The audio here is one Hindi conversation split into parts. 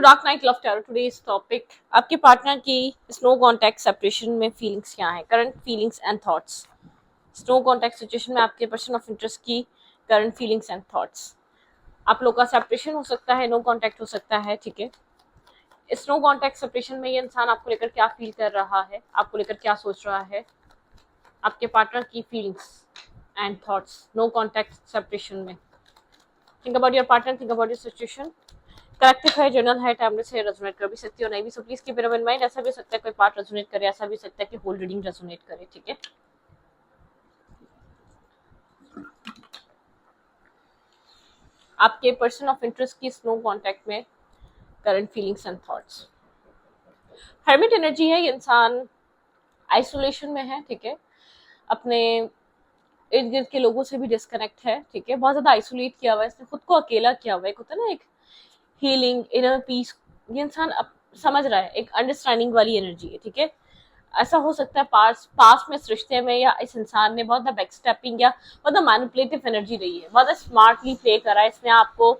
Dark night love tarot today's topic आपके पार्टनर की स्नो कांटेक्ट सेपरेशन में फीलिंग्स क्या है, current feelings and thoughts. Snow contact situation में आपके पर्सन ऑफ इंटरेस्ट की करंट फीलिंग्स एंड थॉट्स। आप लोग का सेपरेशन हो सकता है, नो कांटेक्ट हो सकता है, ठीक है। स्नो कांटेक्ट सेपरेशन में ये इंसान आपको लेकर क्या फील कर रहा है, आपको लेकर क्या सोच रहा है, आपके पार्टनर की feelings and thoughts no contact separation में। Think about your partner, think about your situation. Corrective है, जनरल है, टाइमलेस है, रेजोनेट कर भी सकती है और नहीं भी, so please keep it in mind. ऐसा भी हो सकता है कोई पार्ट रेजोनेट करे, ऐसा भी हो सकता है कि होल रीडिंग रेजोनेट करे, ठीक है। आपके पर्सन ऑफ इंटरेस्ट की स्नो कांटेक्ट में current feelings and thoughts. Hermit energy है, ये इंसान आइसोलेशन में है, ठीक है। अपने इर्द गिर्द के लोगों से भी डिस्कनेक्ट है, ठीक है। बहुत ज्यादा आइसोलेट किया हुआ है, इसने खुद को अकेला किया हुआ है। होता है ना एक हीलिंग, इनर पीस, ये इंसान समझ रहा है, एक अंडरस्टैंडिंग वाली एनर्जी है, ठीक है। ऐसा हो सकता है पास में इस रिश्ते में या इस इंसान ने बहुत बैकस्टेपिंग या बहुत मैनिपुलेटिव एनर्जी रही है, बहुत स्मार्टली प्ले करा है, इसने आपको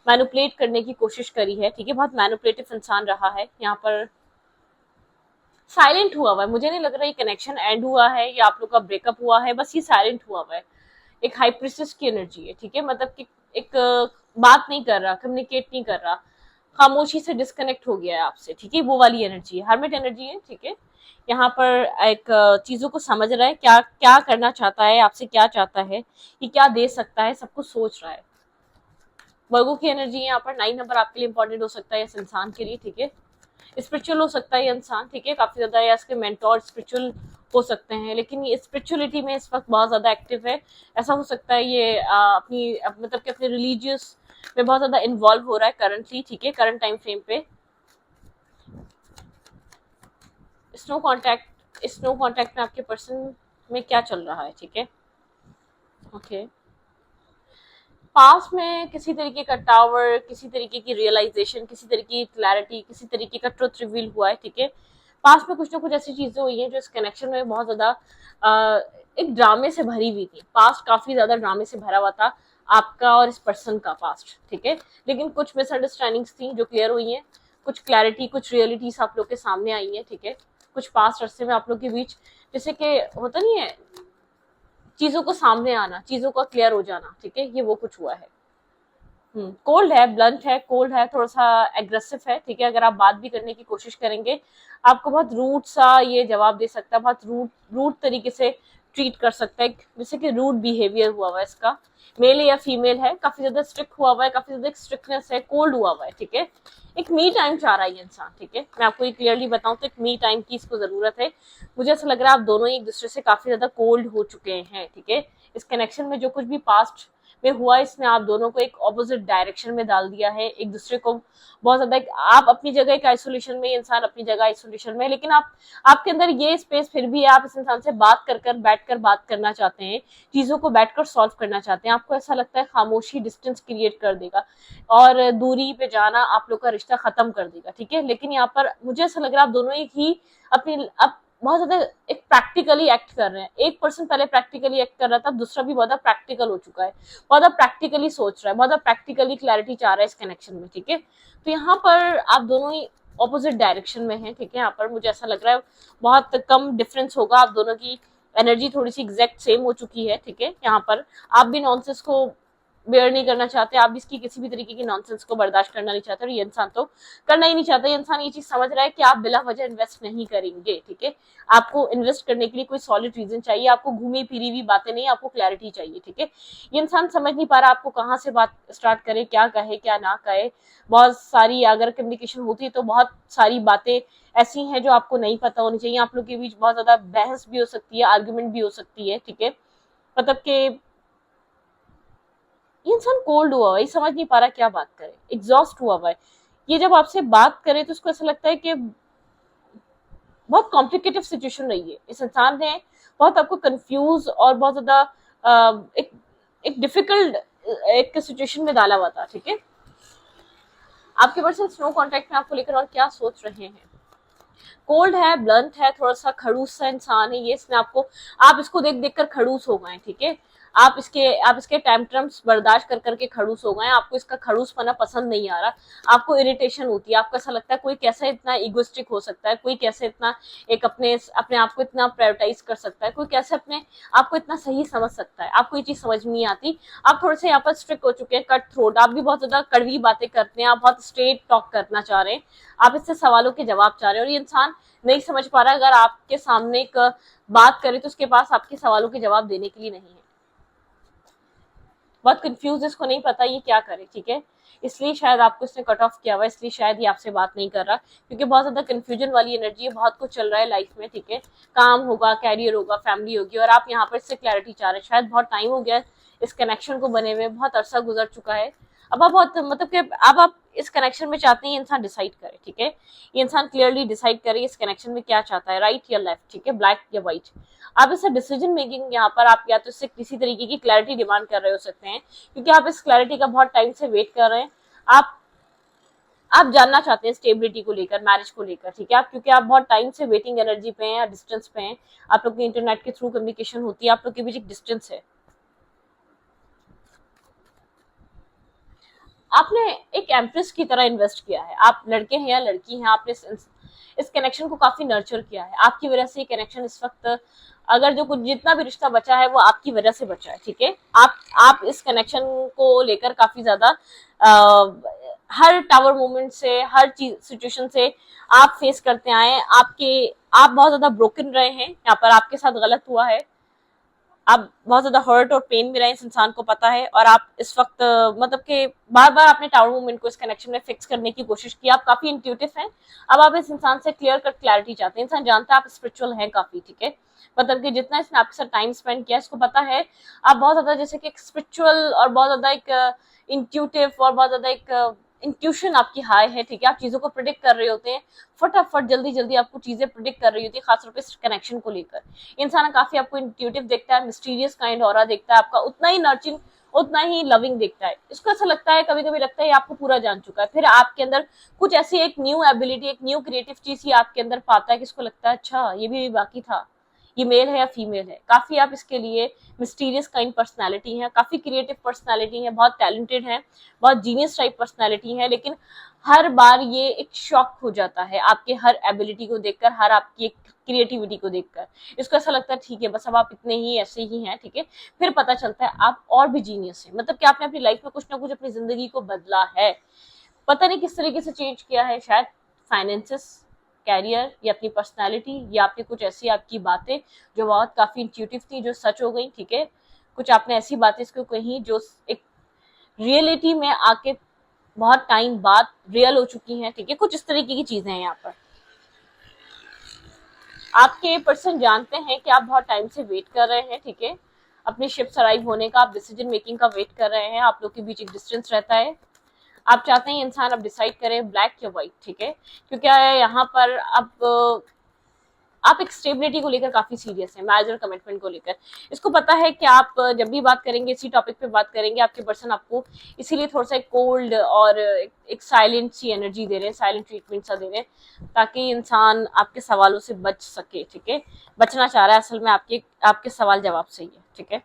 मैनिपुलेट करने की कोशिश करी है, ठीक है। बहुत मैनिपुलेटिव इंसान रहा है, यहाँ पर साइलेंट हुआ है। मुझे नहीं लग रहा ये कनेक्शन एंड हुआ है या आप लोग का ब्रेकअप हुआ है, बस ये साइलेंट हुआ है। एक हाई प्रिस्टेस की एनर्जी है, ठीक है। मतलब कि एक बात नहीं कर रहा, कम्युनिकेट नहीं कर रहा, खामोशी से डिस्कनेक्ट हो गया है आपसे, ठीक है। वो वाली एनर्जी है, हर्मिट एनर्जी है, ठीक है। यहाँ पर एक चीजों को समझ रहा है, क्या क्या करना चाहता है, आपसे क्या चाहता है, ये क्या दे सकता है, सब कुछ सोच रहा है। वर्गो की एनर्जी है यहाँ पर। 9 नंबर आपके लिए इंपॉर्टेंट हो सकता है इस इंसान के लिए, ठीक है। स्पिरिचुअल हो सकता है ये इंसान, ठीक है, काफी ज्यादा, या इसके मेंटोर स्पिरिचुअल हो सकते हैं, लेकिन ये स्पिरिचुअलिटी में इस वक्त बहुत ज्यादा एक्टिव है। ऐसा हो सकता है ये मतलब कि अपने रिलीजियस में बहुत ज्यादा इन्वॉल्व हो रहा है करंटली, ठीक है, करंट टाइम फ्रेम पे। स्नो कांटेक्ट में आपके पर्सन में क्या चल रहा है, ठीक है, ओके। पास में किसी तरीके का टावर, किसी तरीके की रियलाइजेशन, किसी तरीके की क्लैरिटी, किसी तरीके का ट्रुथ रिवील हुआ है, ठीक है। पास में कुछ ना कुछ ऐसी चीजें हुई हैं जो इस कनेक्शन में बहुत ज्यादा एक ड्रामे से भरी हुई थी। पास्ट काफी ज्यादा ड्रामे से भरा हुआ था आपका और इस पर्सन का पास्ट, ठीक है। लेकिन कुछ मिसअंडरस्टैंडिंग्स थी जो क्लियर हुई हैं, कुछ क्लैरिटी, कुछ रियलिटीज आप लोग के सामने आई है, ठीक है। कुछ पास्ट अरसे में आप लोग के बीच, जैसे कि होता नहीं है, चीजों को सामने आना, चीजों का क्लियर हो जाना, ठीक है, ये वो कुछ हुआ है। कोल्ड है, ब्लंट है, कोल्ड है, थोड़ा सा एग्रेसिव है, ठीक है। अगर आप बात भी करने की कोशिश करेंगे, आपको बहुत रूट सा ये जवाब दे सकता है, बहुत रूट तरीके से ट्रीट कर सकता है, जैसे कि रूट बिहेवियर हुआ है इसका। मेल या फीमेल है, काफी ज्यादा स्ट्रिक्ट हुआ है, काफी ज्यादा स्ट्रिक्टनेस है, कोल्ड हुआ है, ठीक है। एक मी टाइम चाह रहा है ये इंसान, ठीक है। मैं आपको ये क्लियरली बताऊं तो एक मी टाइम की इसको जरूरत है। मुझे ऐसा लग रहा है आप दोनों एक दूसरे से काफी ज्यादा कोल्ड हो चुके हैं, ठीक है। इस कनेक्शन में जो कुछ भी पास्ट में हुआ, इसने आप दोनों को एक ऑपोजिट डायरेक्शन में डाल दिया है, एक दूसरे को बहुत ज्यादा। आप अपनी जगह एक आइसोलेशन में, इंसान अपनी जगह आइसोलेशन में, लेकिन आपके अंदर ये स्पेस फिर भी है, आप इस इंसान से बैठकर बात करना चाहते हैं, चीजों को बैठकर सॉल्व करना चाहते हैं। आपको ऐसा लगता है खामोशी डिस्टेंस क्रिएट कर देगा और दूरी पे जाना आप लोग का रिश्ता खत्म कर देगा, ठीक है। लेकिन यहाँ पर मुझे ऐसा लग रहा है आप दोनों एक ही अपनी बहुत ज्यादा एक प्रैक्टिकली एक्ट कर रहे हैं। एक पर्सन पहले प्रैक्टिकली एक्ट कर रहा था, दूसरा भी बहुत प्रैक्टिकल हो चुका है, बहुत प्रैक्टिकली सोच रहा है, बहुत प्रैक्टिकली क्लैरिटी चाह रहा है इस कनेक्शन में, ठीक है। तो यहाँ पर आप दोनों ही ऑपोजिट डायरेक्शन में हैं, ठीक है। यहाँ पर मुझे ऐसा लग रहा है बहुत कम डिफरेंस होगा, आप दोनों की एनर्जी थोड़ी सी एग्जैक्ट सेम हो चुकी है, ठीक है। यहाँ पर आप भी नॉनसेंस को बेयर नहीं करना चाहते, आप इसकी किसी भी तरीके की नॉनसेंस को बर्दाश्त करना नहीं चाहते, और ये इंसान तो करना ही नहीं चाहता। ये इंसान ये चीज समझ रहा है कि आप बिला वजह इन्वेस्ट नहीं करेंगे, ठीक है। आपको इन्वेस्ट करने के लिए कोई सॉलिड रीजन चाहिए, आपको घूमी फिरी हुई बातें नहीं, आपको क्लैरिटी चाहिए, ठीक है। ये इंसान समझ नहीं पा रहा आपको कहाँ से बात स्टार्ट करे, क्या कहे क्या ना कहे। बहुत सारी अगर कम्युनिकेशन होती है तो बहुत सारी बातें ऐसी हैं जो आपको नहीं पता होनी चाहिए। आप लोग के बीच बहुत ज्यादा बहस भी हो सकती है, आर्ग्यूमेंट भी हो सकती है, ठीक है। मतलब कि ये इंसान कोल्ड हुआ है, ये समझ नहीं पा रहा क्या बात करे, एग्जॉस्ट हुआ है। ये जब आपसे बात करे तो उसको ऐसा लगता है कि बहुत कॉम्प्लिकेटेड सिचुएशन रही है, इस इंसान ने बहुत आपको कंफ्यूज और बहुत ज्यादा एक डिफिकल्ट एक सिचुएशन में डाला हुआ था, ठीक है। आपके पर्सन स्नो कॉन्टेक्ट में आपको लेकर और क्या सोच रहे हैं। कोल्ड है, ब्लंट है, थोड़ा सा खड़ूस सा इंसान है ये, इसने आपको, आप इसको देख देख कर खड़ूस हो गए, ठीक है। आप इसके टेंट्रम्स बर्दाश्त कर करके खड़ूस हो गए, आपको इसका खड़ूसपना पसंद नहीं आ रहा, आपको इरिटेशन होती है, आपको ऐसा लगता है कोई कैसे इतना इगोइस्टिक हो सकता है, कोई कैसे इतना एक अपने अपने आप को इतना प्रायोरिटाइज कर सकता है, कोई कैसे अपने आप को इतना सही समझ सकता है, आपको ये चीज समझ में नहीं आती। आप थोड़े से यहाँ पर स्ट्रिक्ट हो चुके हैं, कट थ्रोट, आप भी बहुत ज्यादा कड़वी बातें करते हैं, आप बहुत स्ट्रेट टॉक करना चाह रहे हैं, आप इससे सवालों के जवाब चाह रहे हैं, और ये इंसान नहीं समझ पा रहा अगर आपके सामने एक बात करे तो उसके पास आपके सवालों के जवाब देने के लिए नहीं है, बहुत कंफ्यूज, इसको नहीं पता ये क्या करे, ठीक है। इसलिए शायद आपको इसने कट ऑफ किया हुआ, इसलिए शायद ये आपसे बात नहीं कर रहा, क्योंकि बहुत ज्यादा कंफ्यूजन वाली एनर्जी है, बहुत कुछ चल रहा है लाइफ में, ठीक है। काम होगा, कैरियर होगा, फैमिली होगी, और आप यहाँ पर इससे क्लैरिटी चाह रहे हैं। शायद बहुत टाइम हो गया इस कनेक्शन को बने हुए, बहुत अरसा गुजर चुका है। अब आप बहुत मतलब कि अब आप इस कनेक्शन में चाहते हैं ये इंसान डिसाइड करे, ठीक है। ये इंसान क्लियरली डिसाइड करे इस कनेक्शन में क्या चाहता है, राइट या लेफ्ट, ठीक है, ब्लैक या व्हाइट। आप इससे डिसीजन मेकिंग यहाँ पर आप या तो इससे किसी तरीके की क्लैरिटी डिमांड कर रहे हो सकते हैं, क्योंकि आप इस क्लैरिटी का बहुत टाइम से वेट कर रहे हैं। आप आप जानना चाहते हैं स्टेबिलिटी को लेकर, मैरिज को लेकर, ठीक है। आप क्योंकि आप बहुत टाइम से वेटिंग एनर्जी पे हैं या डिस्टेंस पे हैं, आप लोग की इंटरनेट के थ्रू कम्युनिकेशन होती है, आप लोग के बीच एक डिस्टेंस है। आपने एक एम्प्रेस की तरह इन्वेस्ट किया है, आप लड़के हैं या लड़की हैं, आपने इस कनेक्शन को काफी नर्चर किया है, आपकी वजह से ये कनेक्शन इस वक्त, अगर जो कुछ जितना भी रिश्ता बचा है वो आपकी वजह से बचा है, ठीक है। आप इस कनेक्शन को लेकर काफी ज्यादा हर टावर मोमेंट से, हर चीज सिचुएशन से आप फेस करते आए हैं, आप बहुत ज्यादा ब्रोकन रहे हैं, यहाँ पर आपके साथ गलत हुआ है, आप बहुत ज्यादा हर्ट और पेन में रहे, इस इंसान को पता है, और आप इस वक्त मतलब कि बार बार आपने टावर मूवमेंट को इस कनेक्शन में फिक्स करने की कोशिश की, आप काफी इंट्यूटिव हैं। अब आप इस इंसान से क्लियर कट क्लैरिटी चाहते हैं, इंसान जानता है आप स्पिरिचुअल हैं काफी, ठीक है। मतलब कि जितना इसने आपके साथ टाइम स्पेंड किया, इसको पता है आप बहुत ज्यादा जैसे कि एक स्पिरिचुअल और बहुत ज्यादा एक इंट्यूटिव और बहुत ज्यादा एक इंट्यूशन आपकी हाई है, ठीक है। आप चीजों को प्रिडिक्ट कर रहे होते हैं, फटाफट जल्दी जल्दी आपको चीजें प्रिडिक्ट कर रही होती है, खासतौर पे इस कनेक्शन को लेकर। इंसान काफी आपको इंट्यूटिव देखता है, मिस्टीरियस काइंड ऑरा देखता है आपका, उतना ही नर्चिंग, उतना ही लविंग देखता है। इसको ऐसा लगता है, कभी कभी लगता है आपको पूरा जान चुका है, फिर आपके अंदर कुछ ऐसी एक न्यू एबिलिटी, एक न्यू क्रिएटिव चीज ही आपके अंदर पाता है कि इसको लगता है अच्छा ये भी बाकी था, ये मेल है या फीमेल है। काफी आप इसके लिए मिस्टीरियस काइंड पर्सनालिटी है, काफी क्रिएटिव पर्सनालिटी है, बहुत टैलेंटेड है, बहुत जीनियस टाइप पर्सनालिटी है, लेकिन हर बार ये एक शॉक हो जाता है आपके हर एबिलिटी को देखकर, हर आपकी एक क्रिएटिविटी को देखकर। इसको ऐसा लगता है ठीक है बस अब आप इतने ही ऐसे ही हैं, ठीक है। फिर पता चलता है आप और भी जीनियस है, मतलब कि आपने अपनी लाइफ में कुछ ना कुछ अपनी जिंदगी को बदला है, पता नहीं किस तरीके से चेंज किया है, शायद फाइनेंसेस, कैरियर, या अपनी पर्सनालिटी, या आपकी कुछ ऐसी आपकी बातें जो बहुत काफी इंट्यूटिव थी जो सच हो गई, ठीक है। कुछ आपने ऐसी बातें इसको कही जो एक रियलिटी में आके बहुत टाइम बाद रियल हो चुकी हैं, ठीक है। कुछ इस तरीके की चीजें हैं यहाँ पर। आपके पर्सन जानते हैं कि आप बहुत टाइम से वेट कर रहे हैं, ठीक है, अपनी शिप्स अराइव होने का, आप डिसीजन मेकिंग का वेट कर रहे हैं, आप लोग के बीच एक डिस्टेंस रहता है, आप चाहते हैं इंसान अब डिसाइड करे ब्लैक या व्हाइट, ठीक है। क्योंकि यहाँ पर अब आप एक स्टेबिलिटी को लेकर काफी सीरियस है, मैरिज और कमिटमेंट को लेकर। इसको पता है कि आप जब भी बात करेंगे, इसी टॉपिक पे बात करेंगे, आपके पर्सन आपको इसीलिए थोड़ा सा कोल्ड और एक साइलेंट सी एनर्जी दे रहे हैं, साइलेंट ट्रीटमेंट सा दे रहे हैं, ताकि इंसान आपके सवालों से बच सके, ठीक है। बचना चाह रहा है असल में आपके सवाल जवाब से ही है, ठीक है।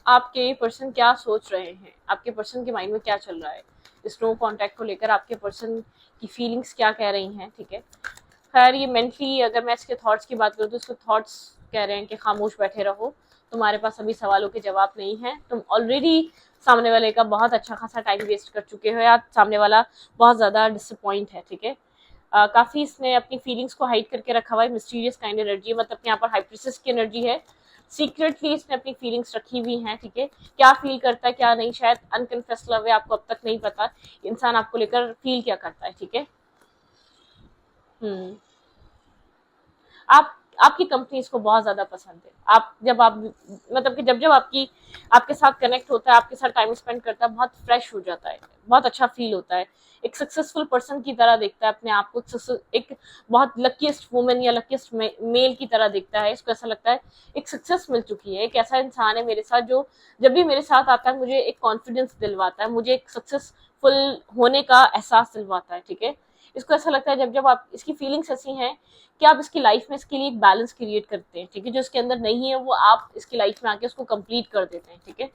आपके पर्सन क्या सोच रहे हैं, आपके पर्सन के माइंड में क्या चल रहा है, इस नो कॉन्टैक्ट को लेकर आपके पर्सन की फीलिंग्स क्या कह रही हैं, ठीक है। खैर ये मेंटली अगर मैं इसके थॉट्स की बात करूँ तो इसके थॉट्स कह रहे हैं कि खामोश बैठे रहो, तुम्हारे पास अभी सवालों के जवाब नहीं है, तुम ऑलरेडी सामने वाले का बहुत अच्छा खासा टाइम वेस्ट कर चुके हो, या सामने वाला बहुत ज़्यादा डिसअपॉइंट है, ठीक है। काफ़ी इसने अपनी फीलिंग्स को हाइड करके रखा हुआ है, मिस्टीरियस काइंड एनर्जी है, मतलब यहाँ पर हाइप्रिसिस की एनर्जी है, सीक्रेटली इसने अपनी फीलिंग्स रखी हुई हैं, ठीक है। क्या फील करता है क्या नहीं, शायद अनकन्फेस लव है, आपको अब तक नहीं पता इंसान आपको लेकर फील क्या करता है, ठीक है। हम्म। आप आपकी कंपनी इसको बहुत ज्यादा पसंद है। आप मतलब कि जब जब आपके साथ कनेक्ट होता है, आपके साथ टाइम स्पेंड करता है, बहुत फ्रेश हो जाता है, बहुत अच्छा फील होता है, एक सक्सेसफुल पर्सन की तरह देखता है अपने आप को, एक बहुत लकीस्ट वुमेन या लकीस्ट मेल की तरह देखता है। इसको ऐसा लगता है एक सक्सेस मिल चुकी है, एक ऐसा इंसान है मेरे साथ जो जब भी मेरे साथ आता है मुझे एक कॉन्फिडेंस दिलवाता है, मुझे एक सक्सेसफुल होने का एहसास दिलवाता है, ठीक है। इसको ऐसा लगता है जब जब आप इसकी फीलिंग्स ऐसी हैं कि आप इसकी लाइफ में इसके लिए एक बैलेंस क्रिएट करते हैं, ठीक है। जो इसके अंदर नहीं है वो आप इसकी लाइफ में आके उसको कंप्लीट कर देते हैं, ठीक है।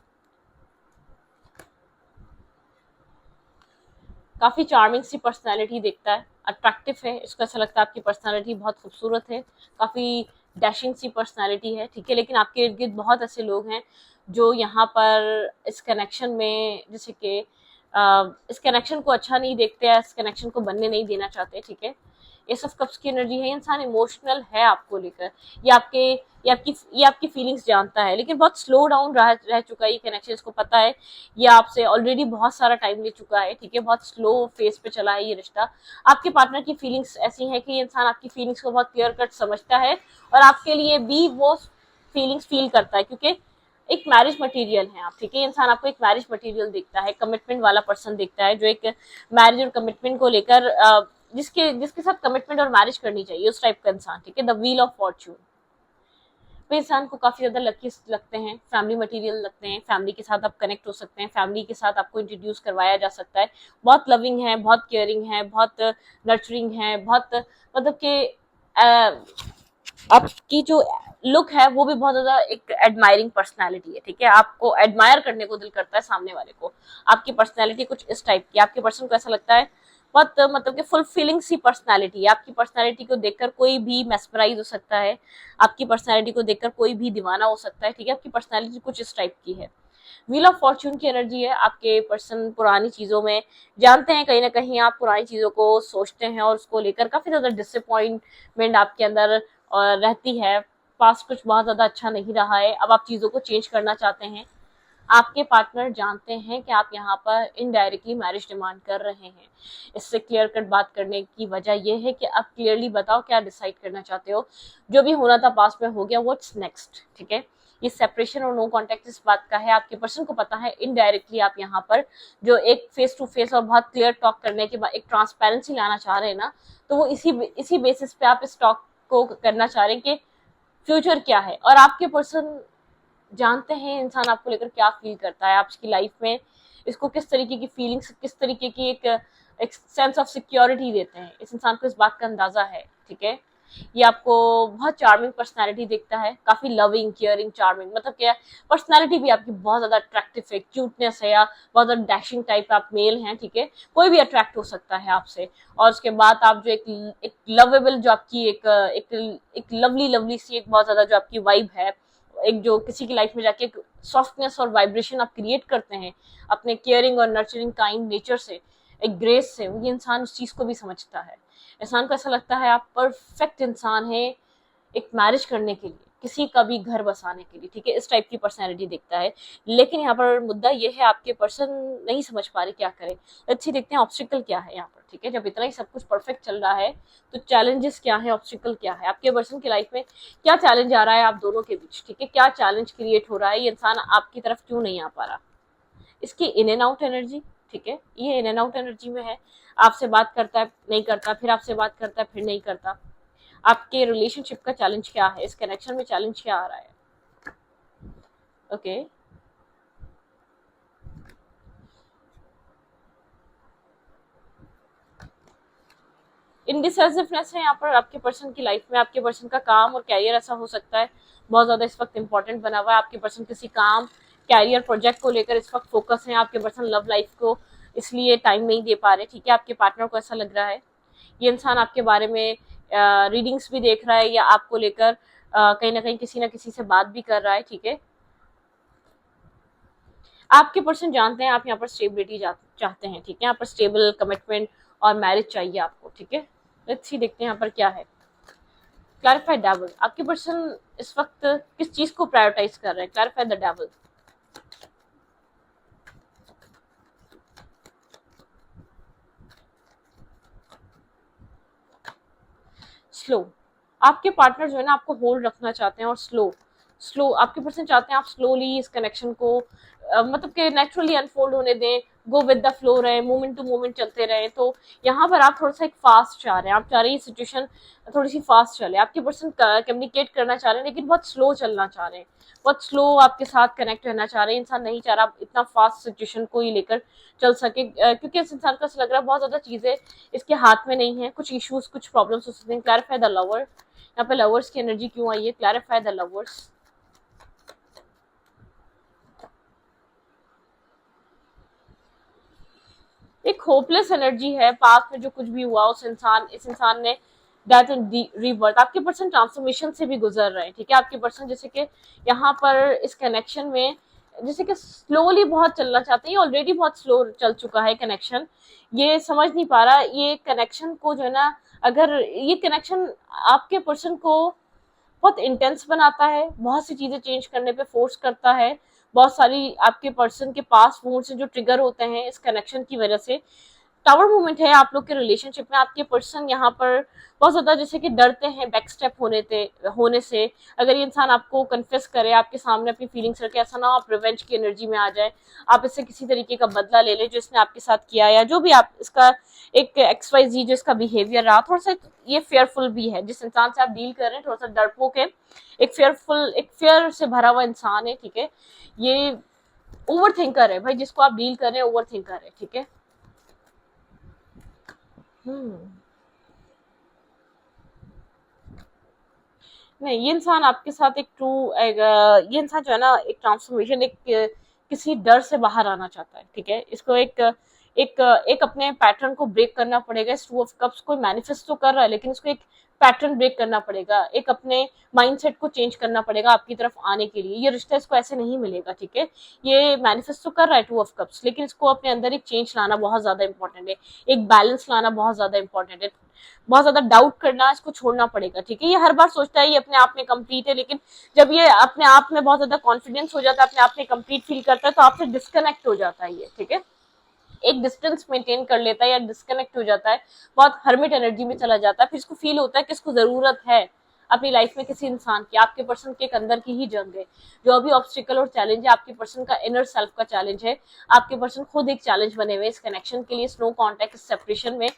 काफी चार्मिंग सी पर्सनैलिटी देखता है, अट्रैक्टिव है, इसको ऐसा लगता है आपकी पर्सनैलिटी बहुत खूबसूरत है, काफी डैशिंग सी पर्सनैलिटी है, ठीक है। लेकिन आपके इर्द गिर्द बहुत ऐसे लोग हैं जो यहाँ पर इस कनेक्शन में जैसे कि इस कनेक्शन को अच्छा नहीं देखते हैं, इस कनेक्शन को बनने नहीं देना चाहते, ठीक है। एस ऑफ कप्स की एनर्जी है, इंसान इमोशनल है आपको लेकर, ये आपके ये आपकी फीलिंग्स जानता है, लेकिन बहुत स्लो डाउन रह चुका है ये कनेक्शन, इसको पता है ये आपसे ऑलरेडी बहुत सारा टाइम ले चुका है, ठीक है। बहुत स्लो फेस पे चला है ये रिश्ता। आपके पार्टनर की फीलिंग्स ऐसी हैं कि ये इंसान आपकी फीलिंग्स को बहुत क्लियर कट समझता है और आपके लिए भी वो फीलिंग्स फील करता है, क्योंकि एक मैरिज मटेरियल है आप, ठीक है। इंसान आपको एक मैरिज मटेरियल देखता है, कमिटमेंट वाला पर्सन देखता है, जो एक मैरिज और कमिटमेंट को लेकर जिसके साथ कमिटमेंट और मैरिज करनी चाहिए, उस टाइप का इंसान, ठीक है। द व्हील ऑफ फॉर्च्यून पे इंसान को काफी ज्यादा लकी लगते हैं, फैमिली मटेरियल लगते हैं, फैमिली के साथ आप कनेक्ट हो सकते हैं, फैमिली के साथ आपको इंट्रोड्यूस करवाया जा सकता है, बहुत लविंग है, बहुत केयरिंग है, बहुत नर्चरिंग है, बहुत मतलब कि आपकी जो लुक है वो भी बहुत ज्यादा एक एडमायरिंग पर्सनालिटी है, ठीक है। आपको एडमायर करने को दिल करता है सामने वाले को। आपकी पर्सनालिटी कुछ इस टाइप की, आपके पर्सन को ऐसा लगता है बहुत मतलब कि फुलफिलिंग सी पर्सनालिटी है। आपकी पर्सनालिटी को देखकर कोई भी मेस्मराइज हो सकता है, आपकी पर्सनालिटी को देखकर कोई भी दीवाना हो सकता है, ठीक है। आपकी पर्सनालिटी कुछ इस टाइप की है। व्हील ऑफ फॉर्च्यून की एनर्जी है, आपके पर्सन पुरानी चीजों में जानते हैं, कहीं ना कहीं आप पुरानी चीजों को सोचते हैं और उसको लेकर काफी ज्यादा डिसअपॉइंटमेंट आपके अंदर रहती है। पास्ट कुछ बहुत ज्यादा अच्छा नहीं रहा है, अब आप चीजों को चेंज करना चाहते हैं। आपके पार्टनर जानते हैं कि आप यहाँ पर इनडायरेक्टली मैरिज डिमांड कर रहे हैं। इससे क्लियर कट बात करने की वजह यह है कि आप क्लियरली बताओ क्या डिसाइड करना चाहते हो। जो भी होना था पास्ट में हो गया, व्हाट्स नेक्स्ट, ठीक है। ये सेपरेशन और नो कॉन्टेक्ट इस बात का है, आपके पर्सन को पता है इनडायरेक्टली आप यहाँ पर जो एक फेस टू फेस और बहुत क्लियर टॉक करने के बाद एक ट्रांसपेरेंसी लाना चाह रहे हैं ना, तो वो इसी बेसिस पे आप इस टॉक को करना चाह रहे हैं कि फ्यूचर क्या है। और आपके पर्सन जानते हैं इंसान आपको लेकर क्या फील करता है, आपकी लाइफ में इसको किस तरीके की फीलिंग्स, किस तरीके की एक सेंस ऑफ सिक्योरिटी देते हैं, इस इंसान को इस बात का अंदाजा है, ठीक है। ये आपको बहुत चार्मिंग पर्सनालिटी देखता है, काफी लविंग केयरिंग चार्मिंग, मतलब क्या पर्सनालिटी भी आपकी बहुत ज्यादा अट्रैक्टिव है, क्यूटनेस है, या बहुत ज्यादा डैशिंग टाइप आप मेल हैं, ठीक है। कोई भी अट्रैक्ट हो सकता है आपसे। और उसके बाद आप जो एक लवेबल जो आपकी एक लवली लवली सी एक बहुत ज्यादा जो आपकी वाइब है, एक जो किसी की लाइफ में जाके एक सॉफ्टनेस और वाइब्रेशन आप क्रिएट करते हैं अपने केयरिंग और नर्चरिंग काइंड नेचर से, एक ग्रेस से, ये इंसान उस चीज को भी समझता है। इंसान को ऐसा लगता है आप परफेक्ट इंसान है एक मैरिज करने के लिए, किसी का भी घर बसाने के लिए, ठीक है। इस टाइप की पर्सनैलिटी देखता है। लेकिन यहाँ पर मुद्दा ये है आपके पर्सन नहीं समझ पा रहे क्या करें। अच्छी देखते हैं ऑब्स्टिकल क्या है यहाँ पर, ठीक है। जब इतना ही सब कुछ परफेक्ट चल रहा है तो चैलेंजेस क्या है, ऑब्स्टिकल क्या है, आपके पर्सन की लाइफ में क्या चैलेंज आ रहा है आप दोनों के बीच, ठीक है। क्या चैलेंज क्रिएट हो रहा है, ये इंसान आपकी तरफ क्यों नहीं आ पा रहा। इसकी इन एंड आउट एनर्जी, ठीक है, ये इन एंड आउट एनर्जी में है। आपसे बात करता है नहीं करता, फिर आपसे बात करता है फिर नहीं करता। आपके रिलेशनशिप का चैलेंज क्या है, इस कनेक्शन में चैलेंज क्या आ रहा है, ओके। इनडिसाइसिवनेस है यहाँ पर आपके पर्सन की लाइफ में। आपके पर्सन का काम और कैरियर ऐसा हो सकता है बहुत ज्यादा इस वक्त इंपॉर्टेंट बना हुआ है। आपके पर्सन किसी काम कैरियर प्रोजेक्ट को लेकर इस वक्त फोकस है। आपके पर्सन लव लाइफ को इसलिए टाइम नहीं दे पा रहे, ठीक है। आपके पार्टनर को ऐसा लग रहा है ये इंसान आपके बारे में रीडिंग्स भी देख रहा है या आपको लेकर कहीं ना कहीं किसी ना किसी से बात भी कर रहा है, ठीक है। आपके पर्सन जानते हैं आप यहाँ पर स्टेबिलिटी चाहते हैं, ठीक है। यहाँ पर स्टेबल कमिटमेंट और मैरिज चाहिए आपको, ठीक है। लेट्स सी देखते हैं यहाँ पर क्या है। क्लैरिफाई डेविल, आपके पर्सन इस वक्त किस चीज को प्रायोरिटाइज कर रहे हैं, क्लैरिफाई द डेविल। स्लो, आपके पार्टनर जो है ना आपको होल्ड रखना चाहते हैं, और स्लो स्लो आपके पर्सन चाहते हैं आप स्लोली इस कनेक्शन को मतलब कि नेचुरली अनफोल्ड होने दें, गो विद द फ्लो रहे, मोमेंट टू मोमेंट चलते रहे। तो यहाँ पर आप थोड़ा सा एक फास्ट चाह रहे हैं, आप चाह रहे हैं सिचुएशन थोड़ी सी फास्ट चले, आपके पर्सन कम्युनिकेट करना चाह रहे हैं लेकिन बहुत स्लो चलना चाह रहे हैं, बहुत स्लो आपके साथ कनेक्ट रहना चाह रहे हैं। इंसान नहीं चाह रहा आप इतना फास्ट सिचुएशन को ही लेकर चल सके, क्योंकि इस इंसान को ऐसा लग रहा है बहुत ज्यादा चीजें इसके हाथ में नहीं है, कुछ इश्यूज कुछ प्रॉब्लम्स हो सकते हैं। क्लैरिफाई द लवर, यहाँ पे लवर्स की एनर्जी क्यों आई है, क्लैरिफाई द लवर्स। एक होपलेस एनर्जी है, पास्ट में जो कुछ भी हुआ उस इंसान इस इंसान ने डेथ एंड रीबर्थ, आपके पर्सन ट्रांसफॉर्मेशन से भी गुजर रहे हैं, ठीक है। आपके पर्सन जैसे कि यहाँ पर इस कनेक्शन में जैसे कि स्लोली बहुत चलना चाहते हैं, ऑलरेडी बहुत स्लो चल चुका है कनेक्शन, ये समझ नहीं पा रहा ये कनेक्शन को जो है ना, अगर ये कनेक्शन आपके पर्सन को बहुत इंटेंस बनाता है, बहुत सी चीजें चेंज करने पे फोर्स करता है, बहुत सारी आपके पर्सन के पास मूड से जो ट्रिगर होते हैं इस कनेक्शन की वजह से। टावर मूवमेंट है आप लोग के रिलेशनशिप में, आपके पर्सन यहाँ पर बहुत ज्यादा जैसे कि डरते हैं बैक स्टेप होने से। अगर ये इंसान आपको कन्फेस करे आपके सामने अपनी फीलिंग्स रखे, ऐसा ना हो आप रिवेंज की एनर्जी में आ जाए, आप इससे किसी तरीके का बदला ले ले जो इसने आपके साथ किया, या जो भी आप इसका एक XYZ जो इसका बिहेवियर रहा, थोड़ा सा ये फेयरफुल भी है, जिस इंसान से आप डील कर रहे हैं थोड़ा सा डरपोक है, एक फेयर से भरा हुआ इंसान है, ठीक है। ये ओवर थिंकर है भाई, जिसको आप डील कर रहे हैं ओवर थिंकर है, ठीक है। हम्म नहीं, ये इंसान आपके साथ एक ट्रू ये इंसान जो है ना एक ट्रांसफॉर्मेशन, किसी डर से बाहर आना चाहता है, ठीक है। इसको एक अपने पैटर्न को ब्रेक करना पड़ेगा। इस 2 ऑफ कप्स को मैनिफेस्ट तो कर रहा है लेकिन इसको एक पैटर्न ब्रेक करना पड़ेगा, एक अपने माइंडसेट को चेंज करना पड़ेगा आपकी तरफ आने के लिए। ये रिश्ता इसको ऐसे नहीं मिलेगा, ठीक है। ये मैनिफेस्ट तो कर रहा है 2 ऑफ कप्स, लेकिन इसको अपने अंदर एक चेंज लाना बहुत ज्यादा इंपॉर्टेंट है, एक बैलेंस लाना बहुत ज्यादा इंपॉर्टेंट है। बहुत ज्यादा डाउट करना इसको छोड़ना पड़ेगा, ठीक है। ये हर बार सोचता है ये अपने आप में कंप्लीट है, लेकिन जब ये अपने आप में बहुत ज्यादा कॉन्फिडेंस हो जाता है, अपने आप में कंप्लीट फील करता है, तो आपसे डिस्कनेक्ट हो जाता है ये, ठीक है। एक डिस्टेंस मेंटेन कर लेता है या डिस्कनेक्ट हो जाता है, बहुत हर्मिट एनर्जी में चला जाता है। फिर इसको फील होता है कि इसको जरूरत है अपनी लाइफ में किसी इंसान की, आपके पर्सन के अंदर की ही जंग है। जो अभी ऑब्स्टिकल और चैलेंज है आपके पर्सन का इनर सेल्फ का चैलेंज है, आपके पर्सन खुद एक चैलेंज बने हुए इस कनेक्शन के लिए, स्नो कॉन्टैक्ट सेपरेशन में।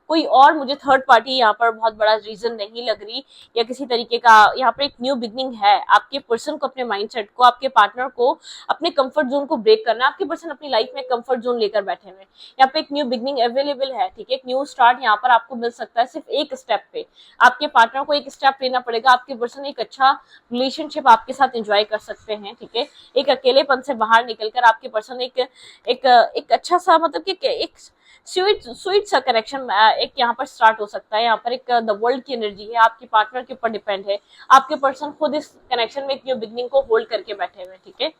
कोई और मुझे थर्ड पार्टी यहाँ पर बहुत बड़ा रीजन नहीं लग रही, या किसी तरीके का यहाँ पर एक न्यू बिगनिंग है। आपके पर्सन को अपने माइंडसेट को, आपके पार्टनर को अपने कंफर्ट जोन को ब्रेक करना है। आपके पर्सन अपनी लाइफ में कंफर्ट जोन लेकर बैठे हुए हैं, यहाँ पे एक न्यू बिगनिंग अवेलेबल है, ठीक है। एक न्यू स्टार्ट यहाँ पर आपको मिल सकता है सिर्फ एक स्टेप पे। आपके पार्टनर को एक स्टेप लेना पड़ेगा, आपके पर्सन एक अच्छा रिलेशनशिप आपके साथ एंजॉय कर सकते हैं, ठीक है। एक अकेलेपन से बाहर निकलकर आपके पर्सन एक अच्छा सा मतलब कि एक स्वीट स्वीट सा कनेक्शन एक यहाँ पर स्टार्ट हो सकता है। यहाँ पर एक द वर्ल्ड की एनर्जी है, आपके पार्टनर के ऊपर डिपेंड है। आपके पर्सन खुद इस कनेक्शन में एक न्यू बिगनिंग को होल्ड करके बैठे हुए हैं, ठीक है।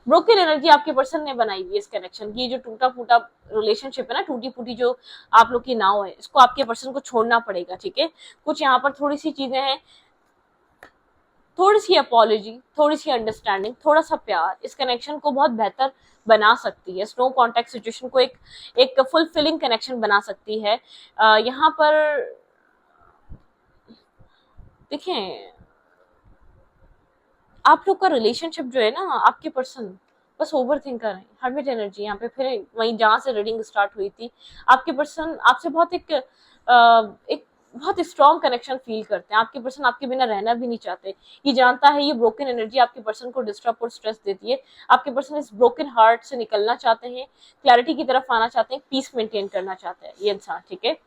ब्रोकन एनर्जी आपके पर्सन ने बनाई हुई है इस कनेक्शन की। जो टूटा फूटा रिलेशनशिप है ना, टूटी फूटी जो आप लोग की नाव है, इसको आपके पर्सन को छोड़ना पड़ेगा, ठीक है। कुछ यहाँ पर थोड़ी सी चीजें हैं, थोड़ी सी अपॉलॉजी, थोड़ी सी अंडरस्टैंडिंग, थोड़ा सा प्यार इस कनेक्शन को बहुत बेहतर बना सकती है। स्नो कॉन्टैक्ट सिचुएशन को एक फुलफिलिंग कनेक्शन बना सकती है। यहाँ पर देखें, आप लोग का रिलेशनशिप जो है ना, आपके पर्सन बस ओवर थिंकर है, हर्मिट एनर्जी यहाँ पे। फिर वहीं जहां से रीडिंग स्टार्ट हुई थी, आपके पर्सन आपसे बहुत एक बहुत स्ट्रॉन्ग कनेक्शन फील करते हैं। आपके पर्सन आपके बिना रहना भी नहीं चाहते, ये जानता है ये ब्रोकन एनर्जी आपके पर्सन को डिस्टर्ब और स्ट्रेस देती है। आपके पर्सन इस ब्रोकन हार्ट से निकलना चाहते हैं, क्लैरिटी की तरफ आना चाहते हैं, पीस मेंटेन करना चाहते हैं ये इंसान, ठीक है।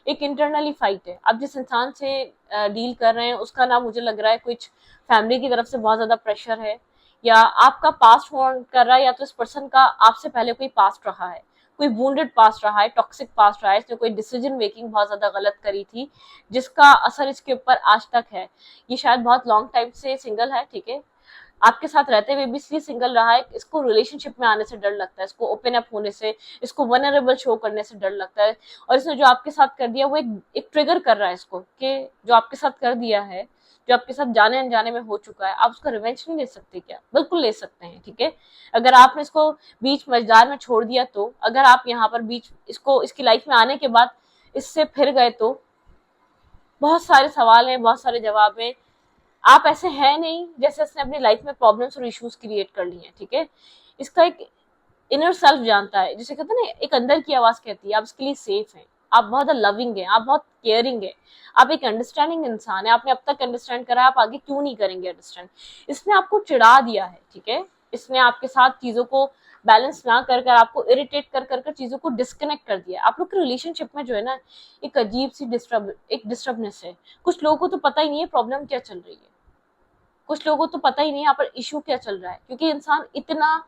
एक इंटरनली फाइट है, आप जिस इंसान से डील कर रहे हैं उसका ना मुझे लग रहा है कुछ फैमिली की तरफ से बहुत ज्यादा प्रेशर है, या आपका पास्ट होल्ड कर रहा है, या तो इस पर्सन का आपसे पहले कोई पास्ट रहा है, कोई वुंडेड पास्ट रहा है, टॉक्सिक पास्ट रहा है, इसने कोई डिसीजन मेकिंग बहुत ज्यादा गलत करी थी जिसका असर इसके ऊपर आज तक है। ये शायद बहुत लॉन्ग टाइम से सिंगल है, ठीक है। आपके साथ रहते हुए भी इसलिए सिंगल रहा है, इसको रिलेशनशिप में आने से डर लगता है, इसको ओपन अप होने से, इसको वनरेबल शो करने से डर लगता है। और इसने जो आपके साथ कर दिया वो एक ट्रिगर कर रहा है इसको, कि जो आपके साथ कर दिया है, जो आपके साथ जाने अनजाने में हो चुका है, आप उसका रिवेंज नहीं ले सकते क्या? बिल्कुल ले सकते हैं, ठीक है। अगर आपने इसको बीच मझदार में छोड़ दिया, तो अगर आप यहाँ पर बीच इसको इसकी लाइफ में आने के बाद इससे फिर गए, तो बहुत सारे सवाल हैं, बहुत सारे जवाब हैं। आप ऐसे हैं नहीं जैसे इसने अपनी लाइफ में प्रॉब्लम्स और इश्यूज क्रिएट कर लिए हैं, ठीक है। इसका एक इनर सेल्फ जानता है, जिसे कहते हैं ना, एक अंदर की आवाज कहती है आप इसके लिए सेफ हैं, आप बहुत लविंग हैं, आप बहुत केयरिंग हैं, आप एक अंडरस्टैंडिंग इंसान है। आपने अब तक अंडरस्टैंड करा, आप आगे क्यों नहीं करेंगे अंडरस्टैंड। इसने आपको चिढ़ा दिया है, ठीक है। इसने आपके साथ चीजों को बैलेंस ना कर कर आपको इरिटेट कर कर कर चीजों को डिस्कनेक्ट कर दिया। आप लोग के रिलेशनशिप में जो है ना, एक अजीब सी डिस्टर्बनेस है। कुछ लोगों को तो पता ही नहीं है प्रॉब्लम क्या चल रही है, कुछ लोगों को तो पता ही नहीं है यहाँ पर इशू क्या चल रहा है, क्योंकि इंसान इतना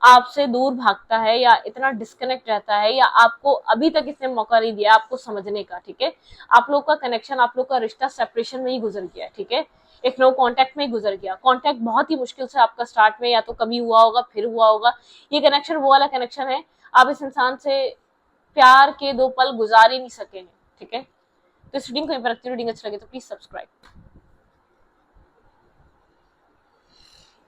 आपसे दूर भागता है या इतना डिस्कनेक्ट रहता है, या आपको अभी तक इसने मौका नहीं दिया आपको समझने का, ठीक है। आप लोग का कनेक्शन, आप लोग का रिश्ता सेपरेशन में ही गुजर गया, ठीक है। एक नो कांटेक्ट में ही गुजर गया। कांटेक्ट बहुत ही मुश्किल से आपका स्टार्ट में या तो कभी हुआ होगा, फिर हुआ होगा। ये कनेक्शन वो वाला कनेक्शन है, आप इस इंसान से प्यार के 2 पल गुजार ही नहीं सके हैं, ठीक है। तो इस रीडिंग को रीडिंग अच्छा लगे तो प्लीज सब्सक्राइब।